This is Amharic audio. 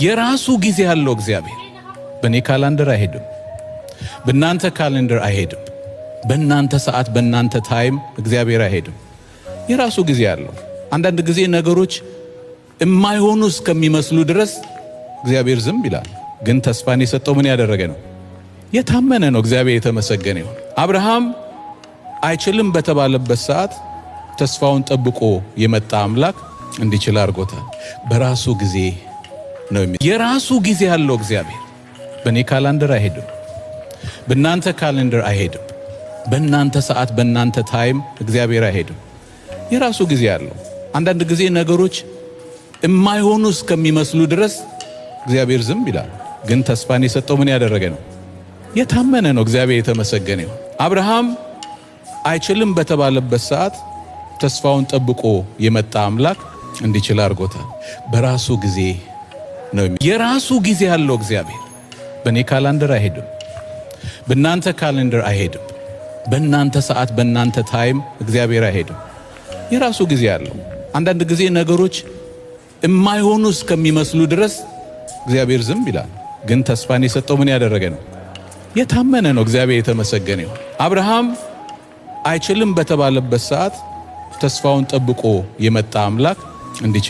የራሱ ጊዜ ያለው እግዚአብሔር በኔ ካላንደር አይሄድም፣ በእናንተ ካላንደር አይሄድም፣ በእናንተ ሰዓት በእናንተ ታይም እግዚአብሔር አይሄድም። የራሱ ጊዜ ያለው። አንዳንድ ጊዜ ነገሮች የማይሆኑ እስከሚመስሉ ድረስ እግዚአብሔር ዝም ይላል። ግን ተስፋን የሰጠው ምን ያደረገ ነው? የታመነ ነው። እግዚአብሔር የተመሰገነ ይሁን። አብርሃም አይችልም በተባለበት ሰዓት ተስፋውን ጠብቆ የመጣ አምላክ እንዲችል አድርጎታል። በራሱ ጊዜ ነው። የራሱ ጊዜ ያለው እግዚአብሔር በኔ ካላንደር አይሄድም፣ በእናንተ ካላንደር አይሄድም፣ በእናንተ ሰዓት በእናንተ ታይም እግዚአብሔር አይሄድም። የራሱ ጊዜ ያለው። አንዳንድ ጊዜ ነገሮች የማይሆኑ እስከሚመስሉ ድረስ እግዚአብሔር ዝም ይላል። ግን ተስፋን የሰጠው ምን ያደረገ ነው? የታመነ ነው። እግዚአብሔር የተመሰገነ ይሁን። አብርሃም አይችልም በተባለበት ሰዓት ተስፋውን ጠብቆ የመጣ አምላክ እንዲችል አድርጎታል። በራሱ ጊዜ ነው። የራሱ ጊዜ ያለው እግዚአብሔር በኔ ካላንደር አይሄድም፣ በእናንተ ካላንደር አይሄድም፣ በእናንተ ሰዓት በእናንተ ታይም እግዚአብሔር አይሄድም። የራሱ ጊዜ ያለው። አንዳንድ ጊዜ ነገሮች የማይሆኑ እስከሚመስሉ ድረስ እግዚአብሔር ዝም ይላል። ግን ተስፋን የሰጠው ምን ያደረገ ነው? የታመነ ነው። እግዚአብሔር የተመሰገነ ይሁን። አብርሃም አይችልም በተባለበት ሰዓት ተስፋውን ጠብቆ የመጣ አምላክ እንዲችል